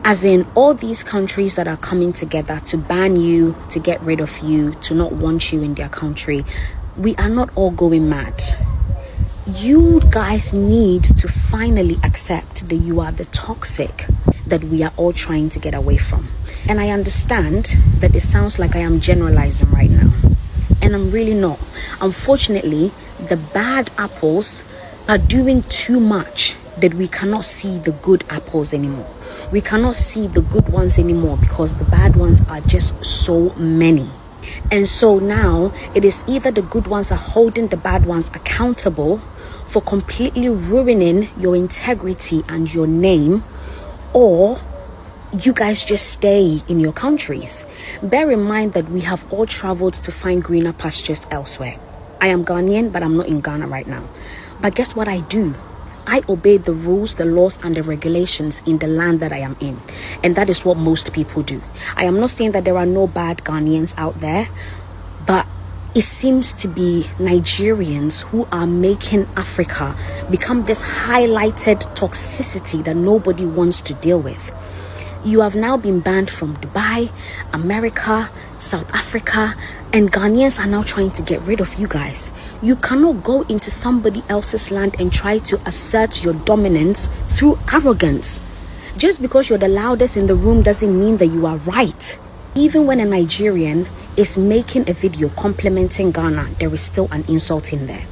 As in all these countries that are coming together to ban you, to get rid of you, to not want you in their country, we are not all going mad. You guys need to finally accept that you are the toxic that we are all trying to get away from. And I understand that it sounds like I am generalizing right now, and I'm really not. Unfortunately, the bad apples are doing too much that we cannot see the good apples anymore. We cannot see the good ones anymore because the bad ones are just so many. And so now it is either the good ones are holding the bad ones accountable for completely ruining your integrity and your name, or you guys just stay in your countries. Bear in mind that we have all traveled to find greener pastures elsewhere. I am Ghanaian, but I'm not in Ghana right now. But guess what I do? I obey the rules, the laws, and the regulations in the land that I am in. And that is what most people do. I am not saying that there are no bad Ghanaians out there, but it seems to be Nigerians who are making Africa become this highlighted toxicity that nobody wants to deal with. You have now been banned from Dubai, America, South Africa, and Ghanaians are now trying to get rid of you guys. You cannot go into somebody else's land and try to assert your dominance through arrogance. Just because you're the loudest in the room doesn't mean that you are right. Even when a Nigerian is making a video complimenting Ghana, there is still an insult in there.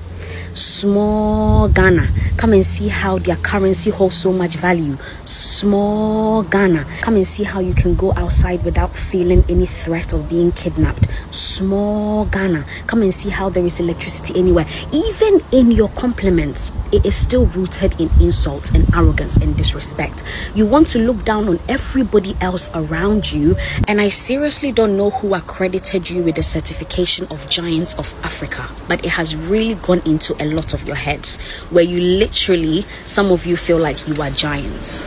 Small Ghana, come and see how their currency holds so much value. Small Ghana, come and see how you can go outside without feeling any threat of being kidnapped. Small Ghana, come and see how there is electricity anywhere. Even in your compliments, it is still rooted in insults and arrogance and disrespect. You want to look down on everybody else around you, and I seriously don't know who accredited you with the certification of Giants of Africa, but it has really gone into a lot of your heads where you literally, some of you feel like you are giants.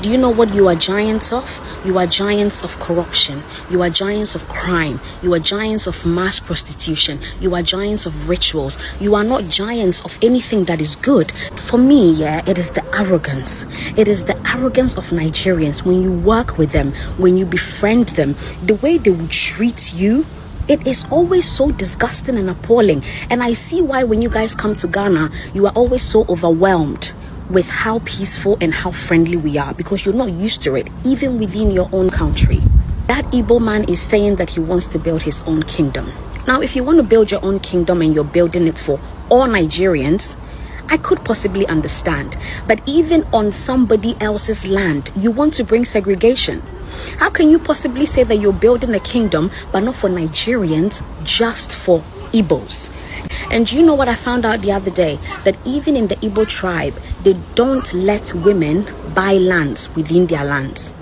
Do you know what you are giants of? You are giants of corruption. You are giants of crime. You are giants of mass prostitution. You are giants of rituals. You are not giants of anything that is good. For me, it is the arrogance. It is the arrogance of Nigerians. When you work with them, when you befriend them, the way they would treat you, it is always so disgusting and appalling. And I see why when you guys come to Ghana, you are always so overwhelmed with how peaceful and how friendly we are, because you're not used to it, even within your own country. That Igbo man is saying that he wants to build his own kingdom. Now, if you want to build your own kingdom and you're building it for all Nigerians, I could possibly understand. But even on somebody else's land, you want to bring segregation. How can you possibly say that you're building a kingdom, but not for Nigerians, just for Igbos? And you know what I found out the other day? That even in the Igbo tribe, they don't let women buy lands within their lands.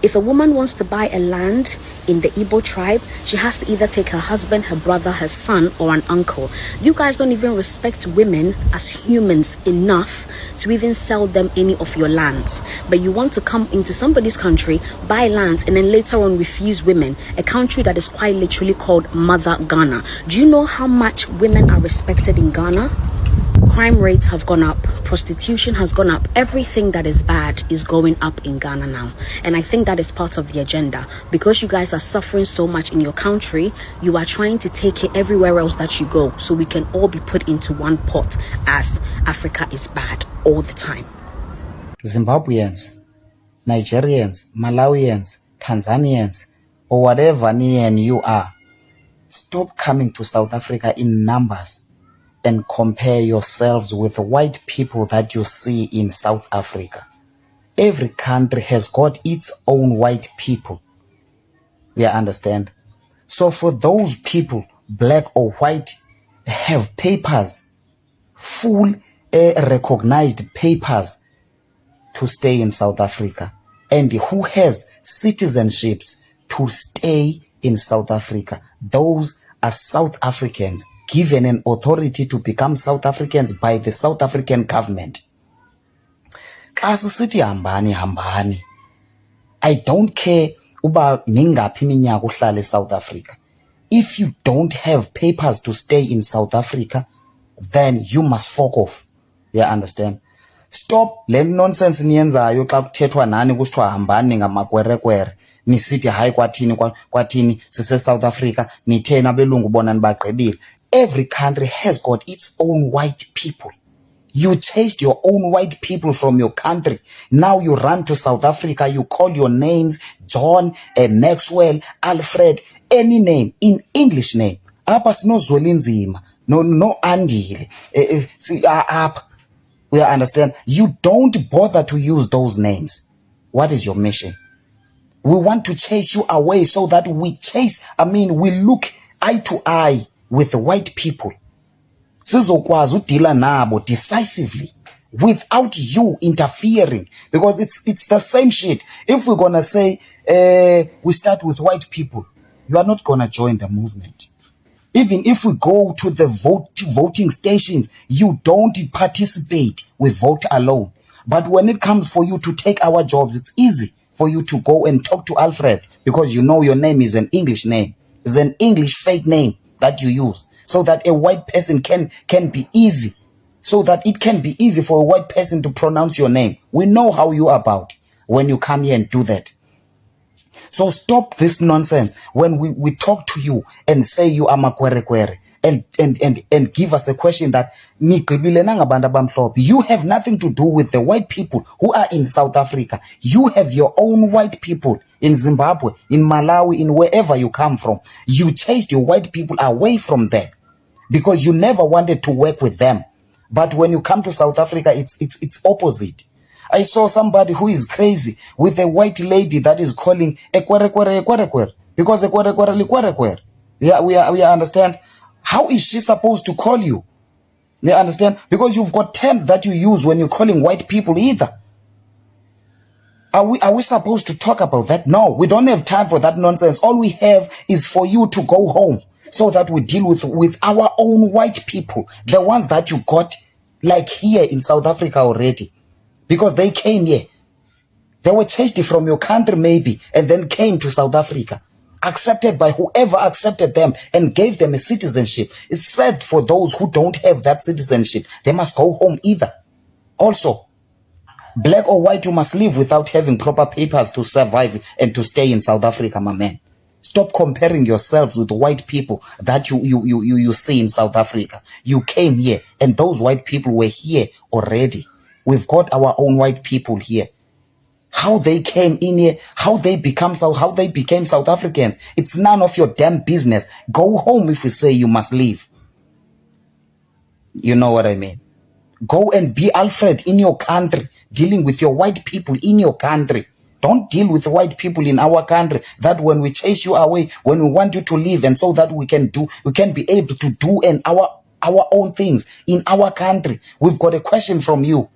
If a woman wants to buy a land in the Igbo tribe, she has to either take her husband, her brother, her son, or an uncle. You guys don't even respect women as humans enough to even sell them any of your lands. But you want to come into somebody's country, buy lands, and then later on refuse women, a country that is quite literally called Mother Ghana. Do you know how much women are respected in Ghana? Crime rates have gone up, prostitution has gone up, everything that is bad is going up in Ghana now. And I think that is part of the agenda. Because you guys are suffering so much in your country, you are trying to take it everywhere else that you go, so we can all be put into one pot, as Africa is bad all the time. Zimbabweans, Nigerians, Malawians, Tanzanians, or whatever near and you are, stop coming to South Africa in numbers and compare yourselves with the white people that you see in South Africa. Every country has got its own white people. You understand? So for those people, black or white, have papers, full recognized papers to stay in South Africa, and who has citizenships to stay in South Africa. Those are South Africans given an authority to become South Africans by the South African government. City hambani. I don't care uba mingaphi iminyaka uhlale South Africa. If you don't have papers to stay in South Africa, then you must fuck off. You understand? Stop le nonsense niyenzayo xa kuthethwa nani kusithiwa hambani ngamakwerekwere nisithi hayi kwathini sise-South Africa nitheni abelungu bona nibagqibile. Every country has got its own white people. You chased your own white people from your country. Now you run to South Africa. You call your names John, Maxwell, Alfred, any name in English name. Apa sinozwela inzima. No andile. Apa. We understand. You don't bother to use those names. What is your mission? We want to chase you away so that we look eye to eye with the white people. Sizokwazi udila nabo decisively without you interfering, because it's the same shit. If we're gonna say we start with white people, you are not gonna join the movement. Even if we go to the voting stations, you don't participate. We vote alone. But when it comes for you to take our jobs, it's easy for you to go and talk to Alfred, because you know your name is an English name. It's an English fake name that you use, so that a white person can be easy. So that it can be easy for a white person to pronounce your name. We know how you are about when you come here and do that. So stop this nonsense when we talk to you and say you are makwerekwere and give us a question that you have nothing to do with the white people who are in South Africa. You have your own white people in Zimbabwe, in Malawi, in wherever you come from. You chased your white people away from there because you never wanted to work with them. But when you come to South Africa, it's opposite. I saw somebody who is crazy with a white lady that is calling ekwerekwere, because ekwerekwere. Yeah, we understand. How is she supposed to call you? You understand? Because you've got terms that you use when you're calling white people either. Are we supposed to talk about that? No, we don't have time for that nonsense. All we have is for you to go home so that we deal with our own white people, the ones that you got like here in South Africa already. Because they came here. They were chased from your country maybe and then came to South Africa. Accepted by whoever accepted them and gave them a citizenship. It's sad for those who don't have that citizenship. They must go home either. Also, black or white, you must live without having proper papers to survive and to stay in South Africa, my man. Stop comparing yourselves with white people that you see in South Africa. You came here and those white people were here already. We've got our own white people here. How they came in here, how they became South Africans, it's none of your damn business. Go home if we say you must leave. You know what I mean? Go and be Alfred in your country, dealing with your white people in your country. Don't deal with white people in our country, that when we chase you away, when we want you to leave, and so that we can be able to do our own things in our country. We've got a question from you.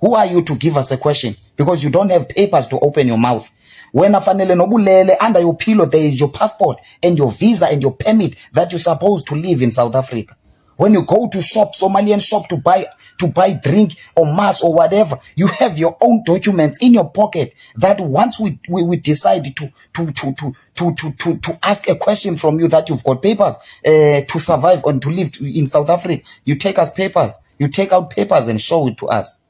Who are you to give us a question? Because you don't have papers to open your mouth. When afanele nobulele, under your pillow there is your passport and your visa and your permit that you're supposed to live in South Africa. When you go to Somalian shop to buy drink or mass or whatever, you have your own documents in your pocket that once we decide to ask a question from you that you've got papers to survive and to live in South Africa, you take us papers. You take out papers and show it to us.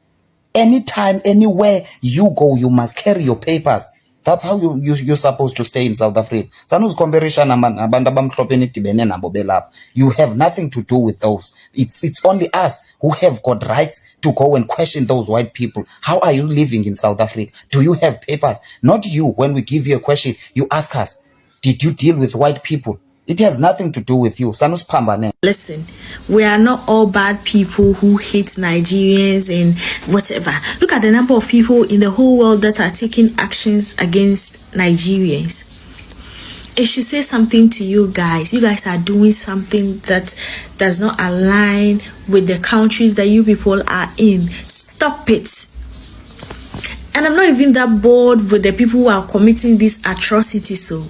Anytime, anywhere you go, you must carry your papers. That's how you're supposed to stay in South Africa. You have nothing to do with those. It's only us who have got rights to go and question those white people. How are you living in South Africa? Do you have papers? Not you. When we give you a question, you ask us, did you deal with white people? It has nothing to do with you. Listen, we are not all bad people who hate Nigerians and whatever. Look at the number of people in the whole world that are taking actions against Nigerians. It should say something to you guys. You guys are doing something that does not align with the countries that you people are in. Stop it. And I'm not even that bored with the people who are committing these atrocities. So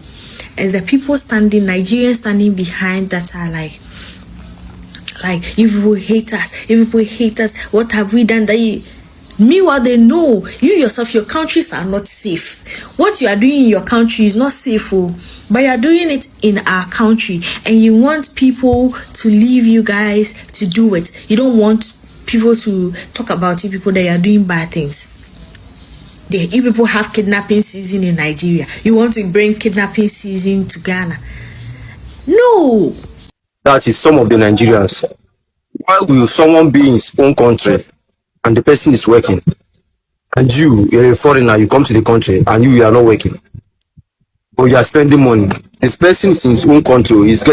as the people Nigerians standing behind that are like you people hate us, what have we done that you... Meanwhile, they know you yourself, your countries are not safe. What you are doing in your country is not safe, but you are doing it in our country, and you want people to leave you guys to do it. You don't want people to talk about you people that you are doing bad things. You people have kidnapping season in Nigeria. You want to bring kidnapping season to Ghana? No. That is some of the Nigerians. Why will someone be in his own country and the person is working? And you're a foreigner, you come to the country and you are not working. But you are spending money. This person is in his own country, he's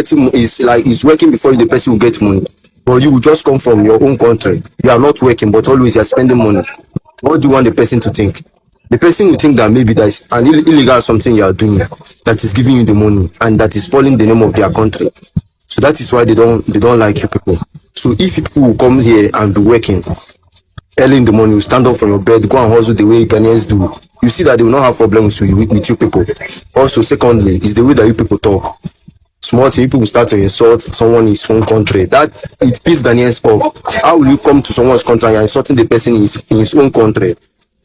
working before the person will get money. But you will just come from your own country. You are not working, but always you are spending money. What do you want the person to think? The person will think that maybe there is an illegal something you are doing that is giving you the money and that is spoiling the name of their country. So that is why they don't like you people. So if people will come here and be working early in the morning, you stand up from your bed, go and hustle the way Ghanaians do, you see that they will not have problems with you people. Also, secondly, is the way that you people talk. Small thing, people will start to insult someone in his own country. That it pisses Ghanaians off. How will you come to someone's country and you're insulting the person in his own country?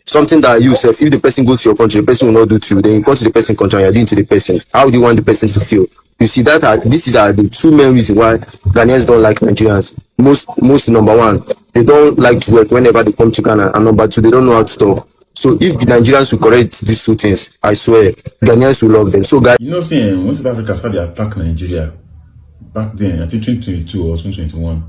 Something that you self, if the person goes to your country, the person will not do to you. Then you go to the person's country and you're doing to the person. How do you want the person to feel? You see that this is the two main reasons why Ghanaians don't like Nigerians. Most number one, they don't like to work whenever they come to Ghana, and number two, they don't know how to talk. So if the Nigerians will correct these two things, I swear, Ghanaians will love them. So guys, you know, saying when South Africa started to attack Nigeria back then, I think 2022 or 2021,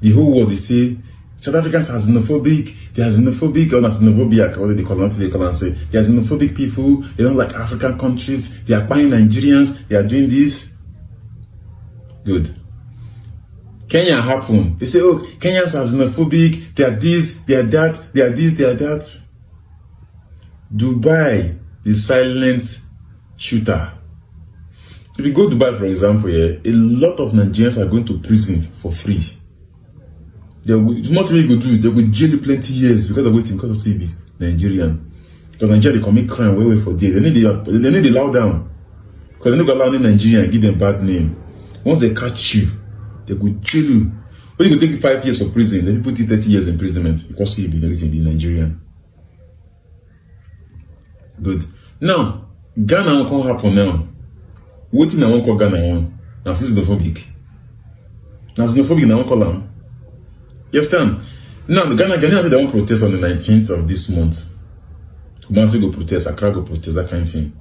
the whole world, they say South Africans are xenophobic, they are xenophobic, or not xenophobia, what they call and say, they are xenophobic people, they don't like African countries, they are buying Nigerians, they are doing this. Good. Kenya happened. They say, oh, Kenyans are xenophobic, they are this, they are that, they are this, they are that. Dubai is silent shooter. If you go to Dubai, for example, a lot of Nigerians are going to prison for free. It's not really good to do. They will jail you plenty years because of CBs, Nigerian. Because Nigeria, they commit crime way for days. They need to allow down. Because they don't allow any Nigerian and give them bad name. Once they catch you, they will jail you. But you could take 5 years for prison, then you put you 30 years imprisonment because you be Nigerian. Good. Now, Ghana won't happen now. What thing I won't call Ghana on? Now, this is xenophobic. Now, xenophobic, I won't call them. You understand? Now, the Ghanaians said they won't protest on the 19th of this month. Kumasi go protest, Accra go protest, that kind of thing.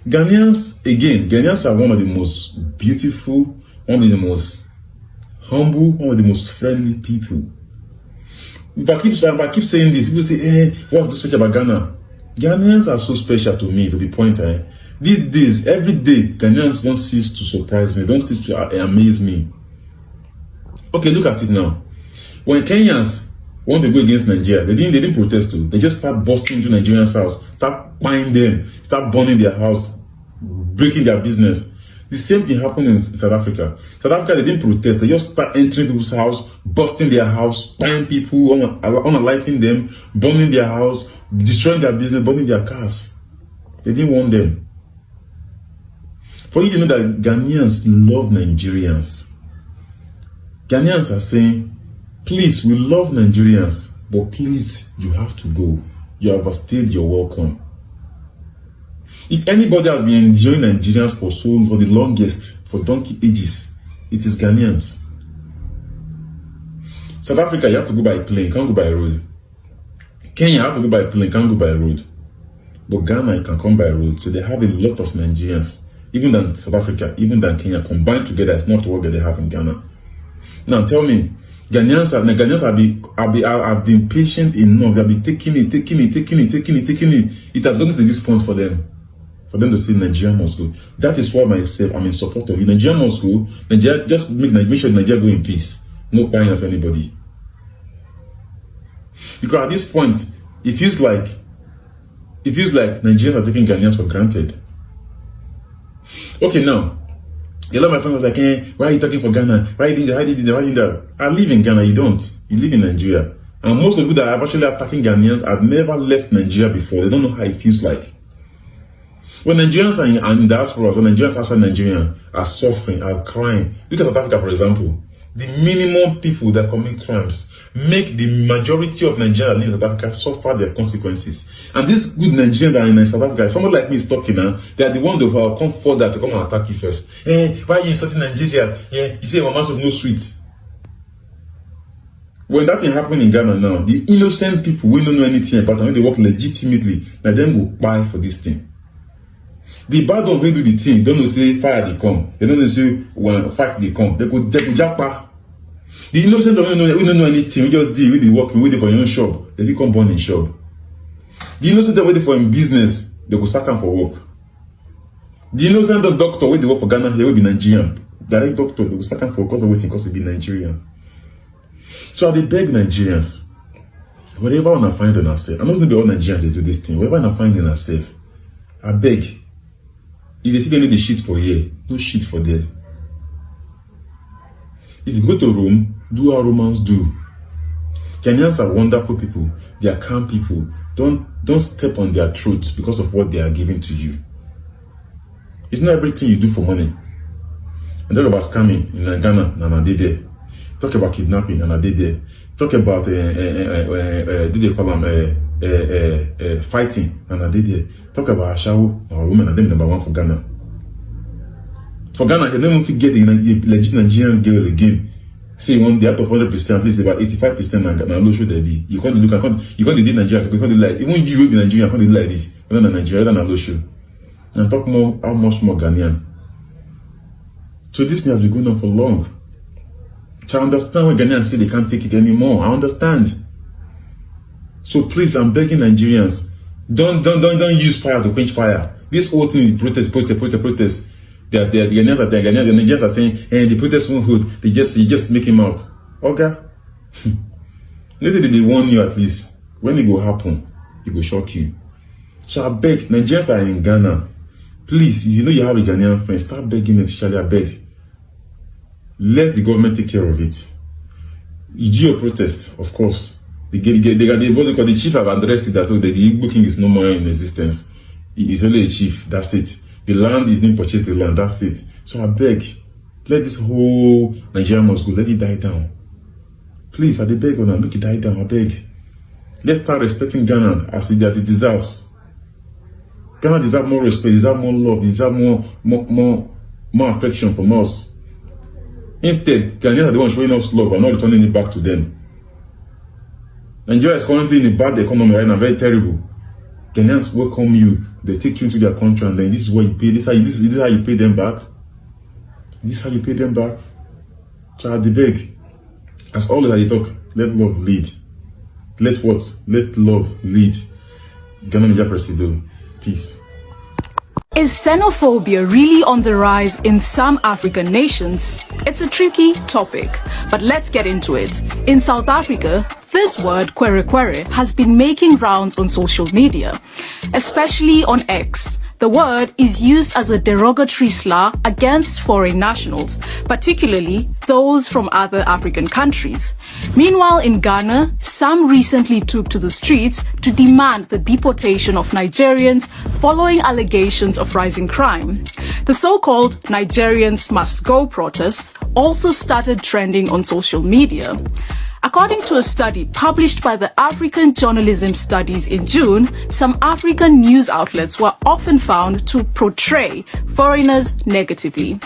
Ghanaians are one of the most beautiful, one of the most humble, one of the most friendly people. If I keep saying this, people say, hey, what's so special about Ghana? Ghanaians are so special to me, to the point, these days, every day, Ghanaians don't cease to surprise me, don't cease to amaze me. Okay, look at it now. When Kenyans want to go against Nigeria, they didn't protest too. They just start busting into Nigerians' house, start buying them, start burning their house, breaking their business. The same thing happened in South Africa. South Africa, they didn't protest. They just start entering people's house, busting their house, buying people, unaliving them, burning their house, destroying their business, burning their cars. They didn't want them. For you to know that Ghanaians love Nigerians. Ghanaians are saying, please, we love Nigerians, but please, you have to go. You have overstayed your welcome. If anybody has been enjoying Nigerians for the longest, for donkey ages, it is Ghanaians. South Africa, you have to go by plane, you can't go by road. Kenya, you have to go by plane, you can't go by road. But Ghana, you can come by road. So they have a lot of Nigerians, even than South Africa, even than Kenya, combined together. It's not what they have in Ghana. Now tell me, Ghanaians have been patient enough. They have been taking it. It has gotten to this point for them to say Nigeria must go. That is why myself, I'm in support of it. Nigeria must go. Nigeria, just make sure Nigeria go in peace. No buying of anybody. Because at this point, it feels like Nigerians are taking Ghanaians for granted. Okay, now, a lot of my friends was like, hey, why are you talking for Ghana? Why did that? I live in Ghana, you don't. You live in Nigeria. And most of the people that are actually attacking Ghanaians have never left Nigeria before. They don't know how it feels like. When Nigerians are in diaspora, when Nigerians outside Nigeria are suffering, are crying. Look at South Africa, for example. The minimum people that commit crimes make the majority of Nigerians living in South Africa suffer their consequences. And these good Nigerians that are in South Africa, if someone like me is talking now, they are the ones that will come further to come and attack you first. Hey, why are you insulting Nigeria? Yeah, you say Mama soup no sweet. When that thing happen in Ghana now, the innocent people who don't know anything about it, when they work legitimately, like them will buy for this thing. The bad one will do the thing, don't know say fire they come. They don't know say when fight they come. They could japa. The innocent don't know anything. We just deal with the work, we wait for your own shop. They become born in shop. The innocent don't wait for in business, they go sack them for work. The innocent doctor wait they work for Ghana, they will be Nigerian. Direct doctor, they will sack them for because of waiting because to be Nigerian. So they beg Nigerians, wherever I find in ourselves, I'm not going to be all Nigerians they do this thing, wherever I find in ourselves, I beg, if they see they need the shit for here, no shit for there. If you go to Rome, do how Romans do. Ghanaians are wonderful people, they are calm people. Don't step on their throats because of what they are giving to you. It's not everything you do for money. And talk about scamming in Ghana, and I did there. Talk about kidnapping, and I did there. Talk about did they call them fighting, and I did there. Talk about Ashawo or women, and them number one for Ghana. For Ghana, they don't even get a legit Nigerian girl again. Say one day out of 100%, at least about 85% and low should they be. You can't look, you can't do Nigeria, you can't do like even you will be Nigerian, you can't do like this. You're not Nigeria, you're not low show. And talk more how much more Ghanaian. So this thing has been going on for long. So I understand when Ghanaians say they can't take it anymore. I understand. So please, I'm begging Nigerians, don't use fire to quench fire. This whole thing is protest. The Nigerians are saying, the protest won't hold. You just make him out. Okay? Maybe they warn you at least. When it will happen, it will shock you. So I beg, Nigerians are in Ghana. Please, if you know you have a Ghanaian friend, start begging especially, I beg. Let the government take care of it. You do your protest, of course. The chief have addressed it that so the Igbo king is no more in existence. It is only a chief, that's it. The land is being purchased, the land, that's it. So I beg, let this whole Nigeria must go, let it die down. Please, I beg on make it die down, I beg. Let's start respecting Ghana as it deserves. Ghana deserves more respect, deserves more love, deserves more affection from us. Instead, Ghanaians are the ones showing us love and not returning it back to them. Nigeria is currently in a bad economy right now, very terrible. Ghanaians welcome you, they take you into their country, and then this is what you pay. This is how you pay them back. This is how you pay them back. So I beg, as always I talk, let love lead. Let what? Let love lead. Ghana Nigeria Presido. Peace. Is xenophobia really on the rise in some African nations? It's a tricky topic, but let's get into it. In South Africa, this word kwere has been making rounds on social media, especially on X. The word is used as a derogatory slur against foreign nationals, particularly those from other African countries. Meanwhile, in Ghana, some recently took to the streets to demand the deportation of Nigerians following allegations of rising crime. The so-called Nigerians Must Go protests also started trending on social media. According to a study published by the African Journalism Studies in June, some African news outlets were often found to portray foreigners negatively.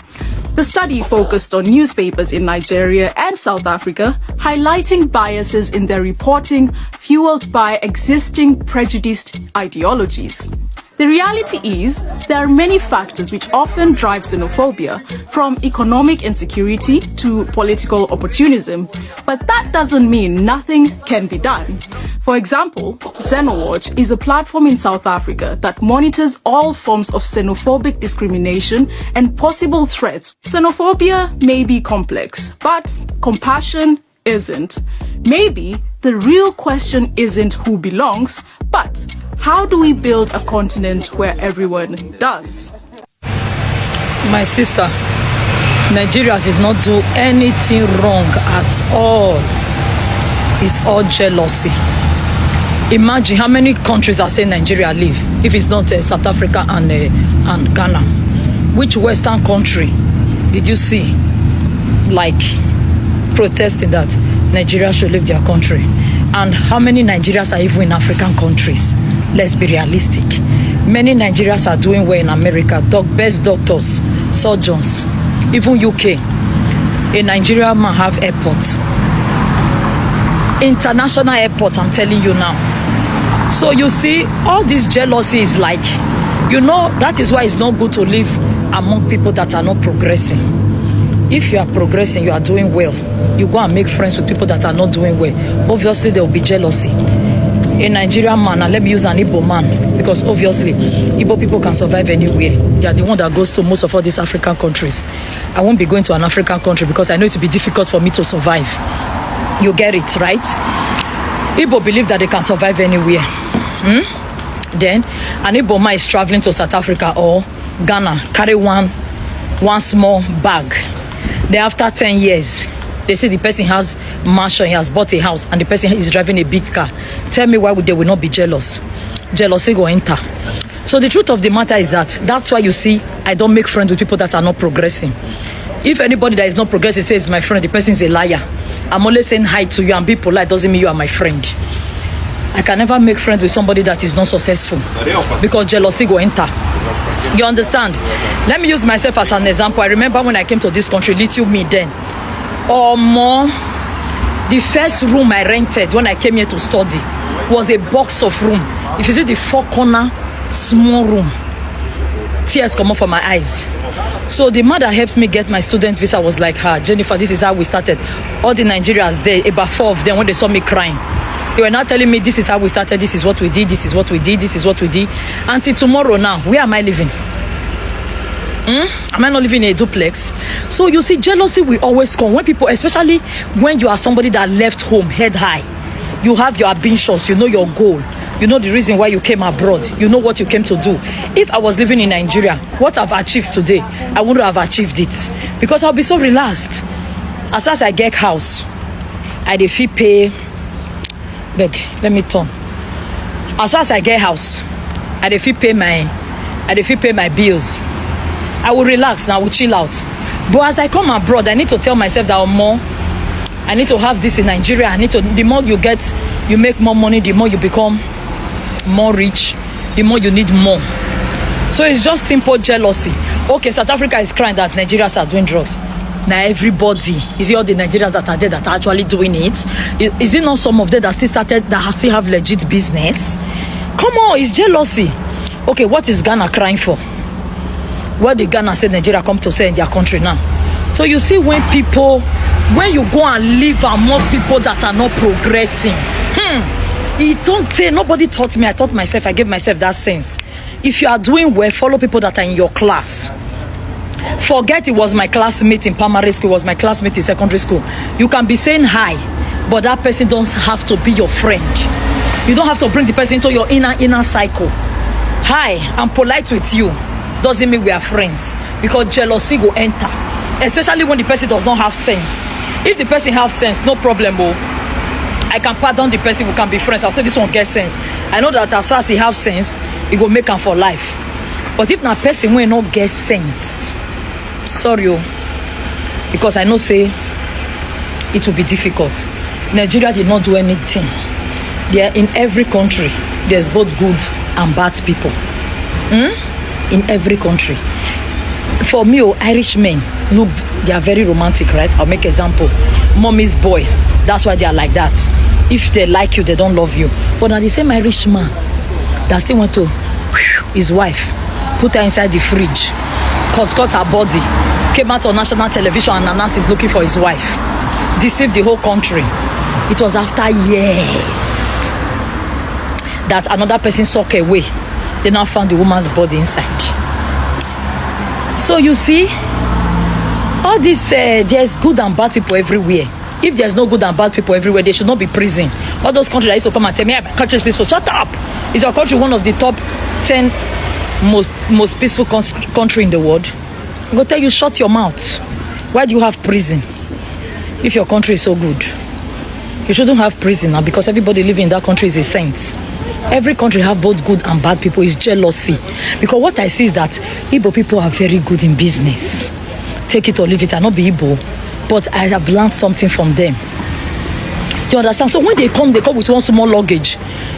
The study focused on newspapers in Nigeria and South Africa, highlighting biases in their reporting fueled by existing prejudiced ideologies. The reality is, there are many factors which often drive xenophobia, from economic insecurity to political opportunism, but that doesn't mean nothing can be done. For example, XenoWatch is a platform in South Africa that monitors all forms of xenophobic discrimination and possible threats. Xenophobia may be complex, but compassion isn't. Maybe the real question isn't who belongs, but how do we build a continent where everyone does? My sister, Nigeria did not do anything wrong at all. It's all jealousy. Imagine how many countries are saying Nigeria live, if it's not South Africa and Ghana. Which Western country did you see like protesting that Nigeria should leave their country? And how many Nigerians are even in African countries? Let's be realistic. Many Nigerians are doing well in America. Best doctors, surgeons, even UK. A Nigerian man have airport. international airport, I'm telling you now. So you see, all this jealousy is like, that is why it's not good to live among people that are not progressing. If you are progressing, you are doing well, you go and make friends with people that are not doing well. Obviously, there will be jealousy. A Nigerian man, and let me use an Igbo man, because obviously, Igbo people can survive anywhere. They are the one that goes to most of all these African countries. I won't be going to an African country because I know it will be difficult for me to survive. You get it, right? Igbo believe that they can survive anywhere. Then, an Igbo man is traveling to South Africa or Ghana, carry one small bag. Then after 10 years, they say the person has mansion, he has bought a house, and the person is driving a big car. Tell me why they will not be jealous? Jealousy go enter. So the truth of the matter is that's why you see I don't make friends with people that are not progressing. If anybody that is not progressing says my friend, the person is a liar. I'm only saying hi to you and be polite doesn't mean you are my friend. I can never make friends with somebody that is not successful because jealousy go enter. You understand? Let me use myself as an example. I remember when I came to this country, little me then. Or more, the first room I rented when I came here to study was a box of room. If you see the 4-corner small room, tears come up from my eyes. So the man that helped me get my student visa was like, Jennifer, this is how we started. All the Nigerians there, about 4 of them, when they saw me crying, they were not telling me this is how we started, this is what we did, this is what we did, this is what we did. Until tomorrow now, where am I living? Am I not living in a duplex? So you see, jealousy will always come when people, especially when you are somebody that left home head high. You have your ambitions, you know your goal, you know the reason why you came abroad, you know what you came to do. If I was living in Nigeria, what I've achieved today, I wouldn't have achieved it because I'll be so relaxed. As soon as I get house, I dey fit pay. Beg, let me turn. As soon as I get house, I dey fit pay my bills. I will relax now, I will chill out. But as I come abroad, I need to tell myself that more. I need to have this in Nigeria. The more you get, you make more money, the more you become more rich, the more you need more. So it's just simple jealousy. Okay, South Africa is crying that Nigerians are doing drugs. Now everybody, is it all the Nigerians that are there that are actually doing it? Is it not some of them that still have legit business? Come on, it's jealousy. Okay, what is Ghana crying for? What did Ghana say Nigeria come to say in their country now? So you see, when you go and live among people that are not progressing, nobody taught me, I taught myself, I gave myself that sense. If you are doing well, follow people that are in your class. Forget it was my classmate in primary school, it was my classmate in secondary school. You can be saying hi, but that person don't have to be your friend. You don't have to bring the person into your inner cycle. Hi, I'm polite with you. Doesn't mean we are friends, because jealousy will enter, especially when the person does not have sense. If the person has sense, no problem. I can pardon the person, we can be friends. I'll say this one gets sense. I know that as far as he has sense, he will make him for life. But if na person will not get sense, sorry, because I know say it will be difficult. Nigeria did not do anything. There in every country, there's both good and bad people. In every country. For me, Irish men, look, they are very romantic, right? I'll make example. Mommy's boys, that's why they are like that. If they like you, they don't love you. But now the same Irish man that still went to his wife, put her inside the fridge, cut her body, came out on national television and announced he's looking for his wife, deceived the whole country. It was after years that another person sucked away. They now found the woman's body inside. So you see, all this, there's good and bad people everywhere. If there's no good and bad people everywhere, they should not be prison. All those countries that used to come and tell me, my country is peaceful. Shut up! Is your country one of the top 10 most peaceful country in the world? I'm going to tell you, shut your mouth. Why do you have prison? If your country is so good, you shouldn't have prison now, because everybody living in that country is a saint. Every country have both good and bad people. Is jealousy. Because what I see is that Igbo people are very good in business. Take it or leave it. I not be Igbo, but I have learned something from them. You understand? So when they come with one small luggage.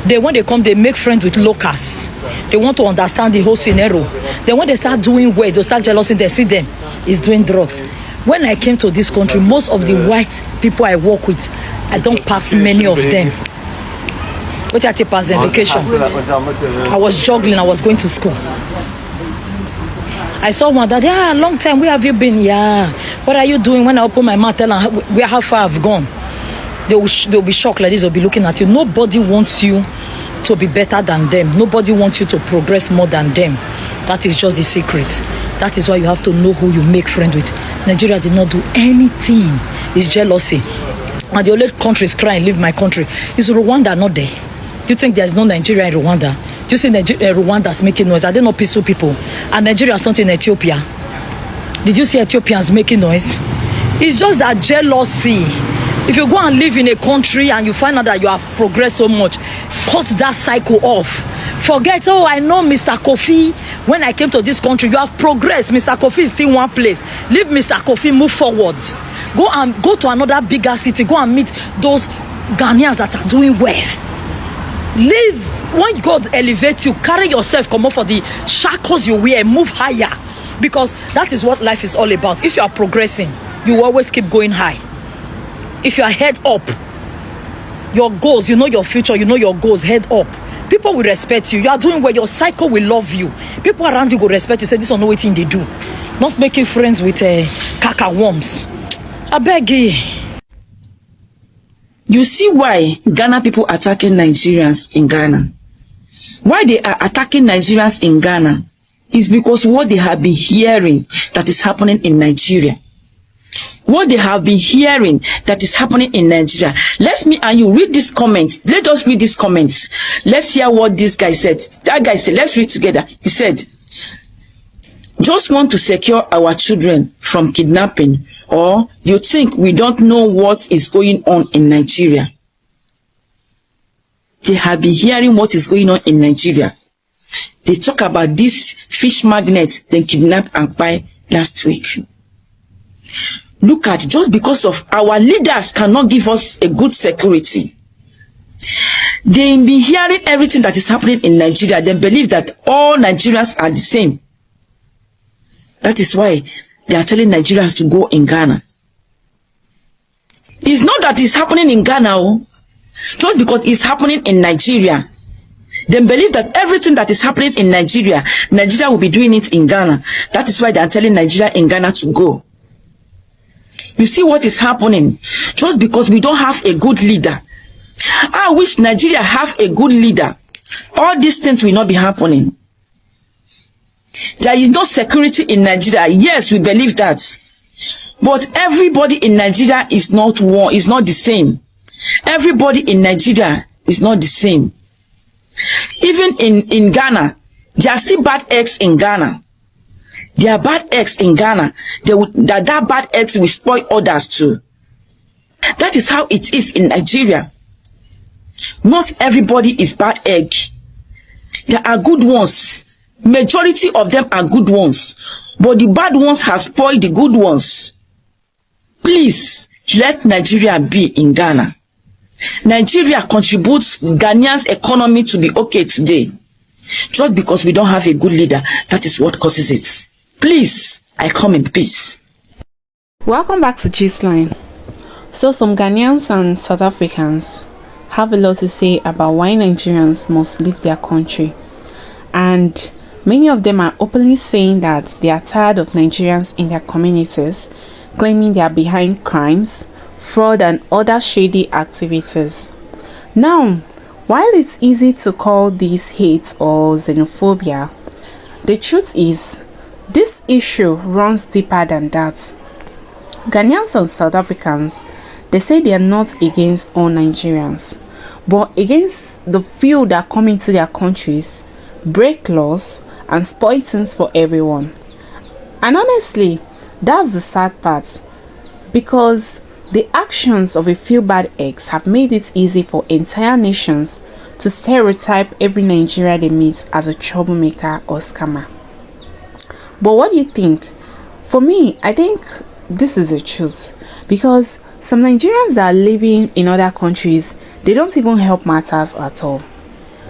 When they come, they make friends with locals. They want to understand the whole scenario. Then when they start doing well, they start jealousy. They see them is doing drugs. When I came to this country, most of the white people I work with, I don't pass many of them. What I take pass the education. I was juggling, I was going to school. I saw one that, long time, where have you been? Yeah, what are you doing? When I open my mouth, tell them how far I've gone. They'll be shocked like this, they'll be looking at you. Nobody wants you to be better than them. Nobody wants you to progress more than them. That is just the secret. That is why you have to know who you make friends with. Nigeria did not do anything. It's jealousy. And the only country is crying, leave my country. Is Rwanda not there? Do you think there is no Nigeria in Rwanda? Do you see Rwanda is making noise? Are they not peaceful people? And Nigeria is not in Ethiopia. Did you see Ethiopians making noise? It's just that jealousy. If you go and live in a country and you find out that you have progressed so much, cut that cycle off. Forget, I know Mr. Kofi. When I came to this country, you have progressed. Mr. Kofi is still one place. Leave Mr. Kofi, move forward. Go to another bigger city. Go and meet those Ghanaians that are doing well. Live. When God elevates you, carry yourself, come up for the shackles you wear, move higher. Because that is what life is all about. If you are progressing, you always keep going high. If you are head up, your goals, you know your future, you know your goals, head up. People will respect you. You are doing well, your cycle will love you. People around you will respect you. Say, this one know what thing they do. Not making friends with kaka worms. I beg you. You see why Ghana people attacking Nigerians in Ghana? Why they are attacking Nigerians in Ghana is because what they have been hearing that is happening in Nigeria. What they have been hearing that is happening in Nigeria. Let's me and you read this comment. Let us read these comments. Let's hear what this guy said. That guy said, let's read together. He said, just want to secure our children from kidnapping, or you think we don't know what is going on in Nigeria? They have been hearing what is going on in Nigeria. They talk about this fish magnet they kidnapped and buy last week. Look at, just because of our leaders cannot give us a good security. They've been hearing everything that is happening in Nigeria. They believe that all Nigerians are the same. That is why they are telling Nigerians to go in Ghana. It's not that it's happening in Ghana, just because it's happening in Nigeria. They believe that everything that is happening in Nigeria, Nigeria will be doing it in Ghana. That is why they are telling Nigeria in Ghana to go. You see what is happening? Just because we don't have a good leader. I wish Nigeria have a good leader. All these things will not be happening. There is no security in Nigeria. Yes, we believe that. But everybody in Nigeria is not one, is not the same. Everybody in Nigeria is not the same. Even in Ghana, there are still bad eggs in Ghana. There are bad eggs in Ghana. That bad eggs will spoil others too. That is how it is in Nigeria. Not everybody is bad egg. There are good ones. Majority of them are good ones. But the bad ones have spoiled the good ones. Please, let Nigeria be in Ghana. Nigeria contributes Ghanaians' economy to be okay today. Just because we don't have a good leader, that is what causes it. Please, I come in peace. Welcome back to Gistline. So some Ghanaians and South Africans have a lot to say about why Nigerians must leave their country. And many of them are openly saying that they are tired of Nigerians in their communities, claiming they are behind crimes, fraud and other shady activities. Now, while it's easy to call this hate or xenophobia, the truth is this issue runs deeper than that. Ghanaians and South Africans, they say they are not against all Nigerians, but against the few that come into their countries, break laws and spoil things for everyone. And honestly, that's the sad part, because the actions of a few bad eggs have made it easy for entire nations to stereotype every Nigerian they meet as a troublemaker or scammer. But what do you think? For me, I think this is the truth, because some Nigerians that are living in other countries, they don't even help matters at all.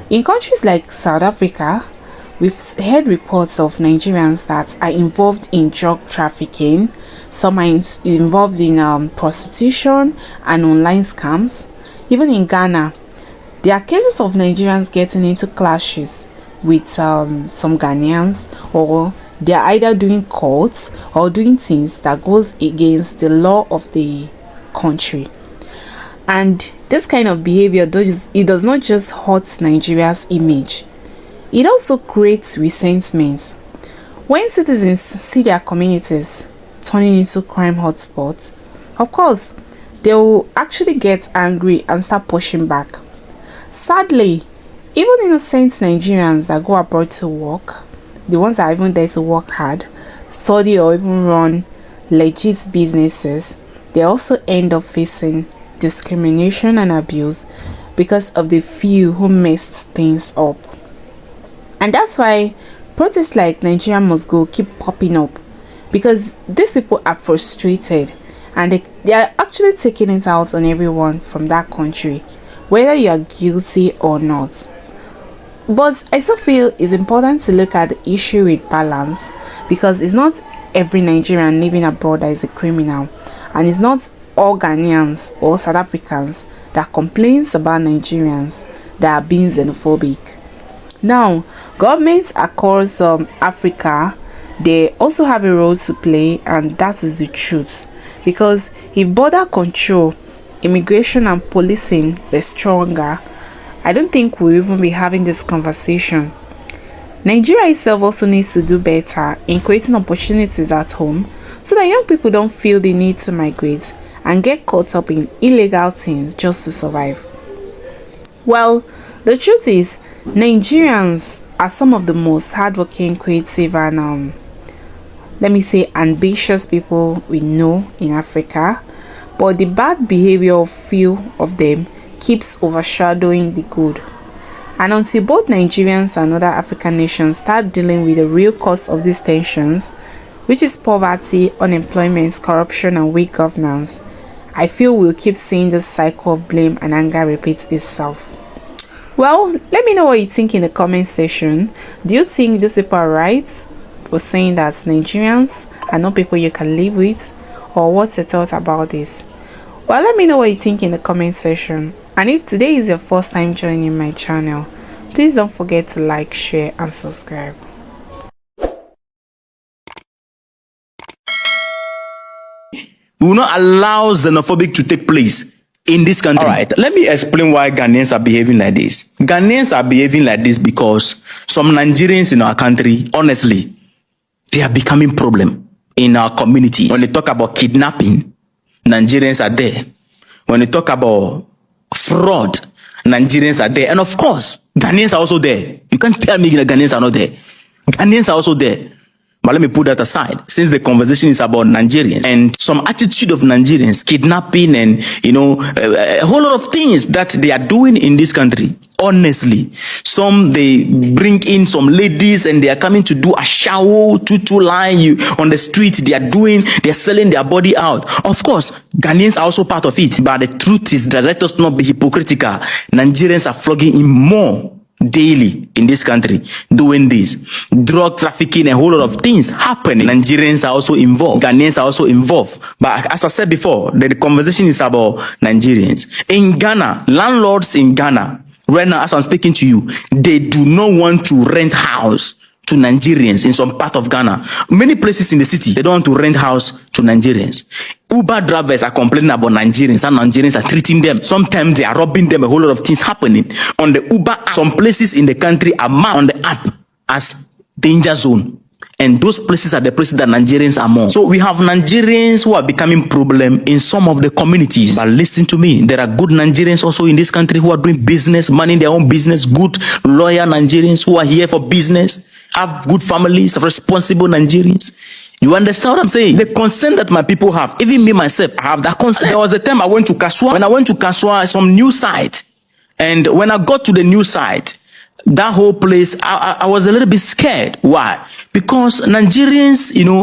In countries like South Africa, we've heard reports of Nigerians that are involved in drug trafficking, Some are involved in prostitution and online scams. Even in Ghana, there are cases of Nigerians getting into clashes with some Ghanaians, or they're either doing courts or doing things that goes against the law of the country. And this kind of behavior does not just hurt Nigeria's image, it also creates resentment. When citizens see their communities turning into crime hotspots, of course they will actually get angry and start pushing back. Sadly, even innocent Nigerians that go abroad to work, the ones that are even there to work hard, study, or even run legit businesses, they also end up facing discrimination and abuse because of the few who messed things up. And that's why protests like Nigeria Must Go keep popping up, because these people are frustrated and they are actually taking it out on everyone from that country, whether you are guilty or not. But I still feel it's important to look at the issue with balance, because it's not every Nigerian living abroad that is a criminal, and it's not all Ghanaians or South Africans that complains about Nigerians that are being xenophobic. Now, governments across Africa, they also have a role to play, and that is the truth. Because if border control, immigration and policing were stronger, I don't think we'll even be having this conversation. Nigeria itself also needs to do better in creating opportunities at home, so that young people don't feel the need to migrate and get caught up in illegal things just to survive. Well, the truth is, Nigerians are some of the most hardworking, creative, and let me say ambitious people we know in Africa, but the bad behavior of few of them keeps overshadowing the good. And until both Nigerians and other African nations start dealing with the real cause of these tensions, which is poverty, unemployment, corruption, and weak governance, I feel we'll keep seeing this cycle of blame and anger repeat itself. Well, let me know what you think in the comment section. Do you think these people are right for saying that Nigerians are not people you can live with? Or what's your thought about this? Well, let me know what you think in the comment section. And if today is your first time joining my channel, please don't forget to like, share, and subscribe. We will not allow xenophobic to take place in this country. All right, let me explain why Ghanaians are behaving like this. Ghanaians are behaving like this because some Nigerians in our country, honestly, they are becoming problem in our communities. When they talk about kidnapping, Nigerians are there. When they talk about fraud, Nigerians are there. And of course, Ghanaians are also there. You can't tell me that Ghanaians are not there. Ghanaians are also there. But let me put that aside, since the conversation is about Nigerians and some attitude of Nigerians, kidnapping and, a whole lot of things that they are doing in this country. Honestly, some they bring in some ladies and they are coming to do a shower, tutu line you on the street. They are selling their body out. Of course, Ghanaians are also part of it. But the truth is that, let us not be hypocritical. Nigerians are flogging in more daily in this country, doing this. Drug trafficking, a whole lot of things happening. Nigerians are also involved. Ghanaians are also involved. But as I said before, the conversation is about Nigerians. In Ghana, landlords in Ghana, right now as I'm speaking to you, they do not want to rent house to Nigerians in some part of Ghana. Many places in the city, they don't want to rent house to Nigerians. Uber drivers are complaining about Nigerians, and Nigerians are treating them. Sometimes they are robbing them. A whole lot of things happening on the Uber app. Some places in the country are marked on the app as danger zone. And those places are the places that Nigerians are more. So we have Nigerians who are becoming problem in some of the communities. But listen to me, there are good Nigerians also in this country who are doing business, minding their own business, good loyal Nigerians who are here for business, have good families, responsible Nigerians. You understand what I'm saying? The concern that my people have, even me myself, I have that concern. There was a time I went to Kaswa. When I went to Kaswa, some new site. And when I got to the new site, that whole place, I was a little bit scared. Why? Because Nigerians, plenty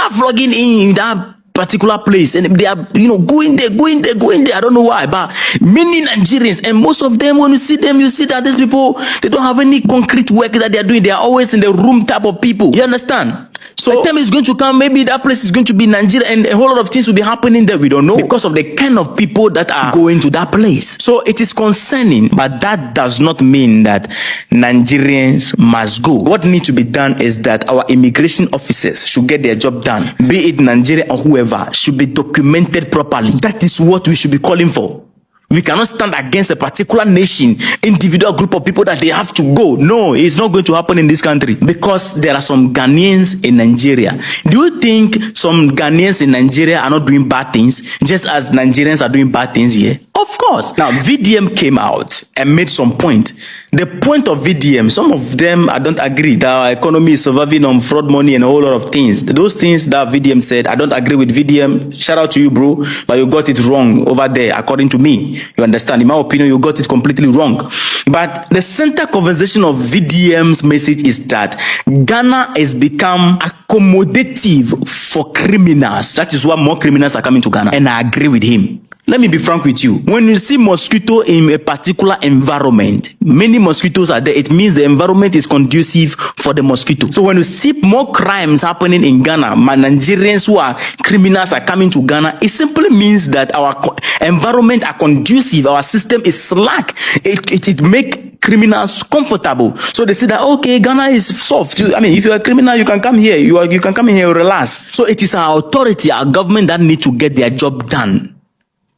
are vlogging in that particular place, and they are, going there. I don't know why, but many Nigerians, and most of them, when you see them, you see that these people, they don't have any concrete work that they are doing. They are always in the room type of people. You understand? So the time is going to come, maybe that place is going to be Nigeria, and a whole lot of things will be happening there. We don't know, because of the kind of people that are going to that place. So it is concerning, but that does not mean that Nigerians must go. What needs to be done is that our immigration officers should get their job done, be it Nigeria or whoever, should be documented properly. That is what we should be calling for. We cannot stand against a particular nation, individual group of people that they have to go. No, it's not going to happen in this country, because there are some Ghanaians in Nigeria. Do you think some Ghanaians in Nigeria are not doing bad things, just as Nigerians are doing bad things here? Of course. Now, VDM came out and made some point. The point of VDM, some of them, I don't agree that our economy is surviving on fraud money and a whole lot of things. Those things that VDM said, I don't agree with VDM. Shout out to you, bro, but you got it wrong over there, according to me. You understand? In my opinion, you got it completely wrong. But the center conversation of VDM's message is that Ghana has become accommodative for criminals. That is why more criminals are coming to Ghana. And I agree with him. Let me be frank with you. When you see mosquito in a particular environment, many mosquitoes are there. It means the environment is conducive for the mosquito. So when you see more crimes happening in Ghana, Nigerians who are criminals are coming to Ghana, it simply means that our environment are conducive. Our system is slack. It make criminals comfortable. So they say that, okay, Ghana is soft. I mean, if you're a criminal, you can come here. You can come in here and relax. So it is our authority, our government that need to get their job done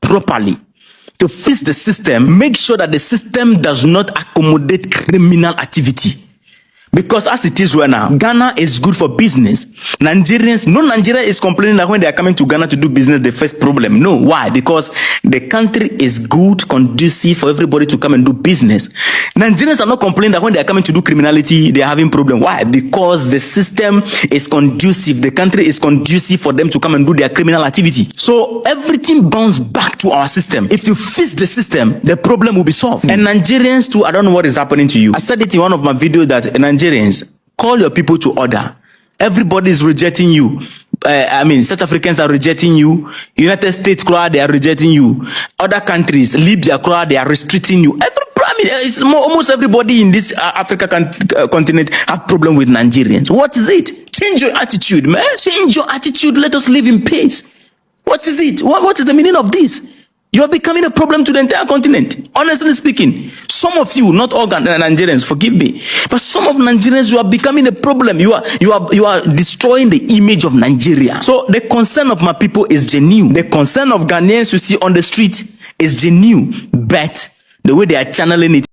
properly, to fix the system, make sure that the system does not accommodate criminal activity. Because as it is right now, Ghana is good for business. Nigerians, no Nigeria is complaining that when they are coming to Ghana to do business, they face problem. No, why? Because the country is good, conducive for everybody to come and do business. Nigerians are not complaining that when they are coming to do criminality, they are having problem. Why? Because the system is conducive. The country is conducive for them to come and do their criminal activity. So everything bounces back to our system. If you fix the system, the problem will be solved. And Nigerians too, I don't know what is happening to you. I said it in one of my videos that Nigerians, call your people to order. Everybody is rejecting you. South Africans are rejecting you. United States crowd, they are rejecting you. Other countries, Libya crowd, they are restricting you. It's almost everybody in this Africa continent have problem with Nigerians. What is it? Change your attitude, man. Change your attitude. Let us live in peace. What is it? What is the meaning of this? You are becoming a problem to the entire continent. Honestly speaking, some of you, not all Nigerians, forgive me, but some of Nigerians, you are becoming a problem. You are destroying the image of Nigeria. So the concern of my people is genuine. The concern of Ghanaians you see on the street is genuine, but the way they are channeling it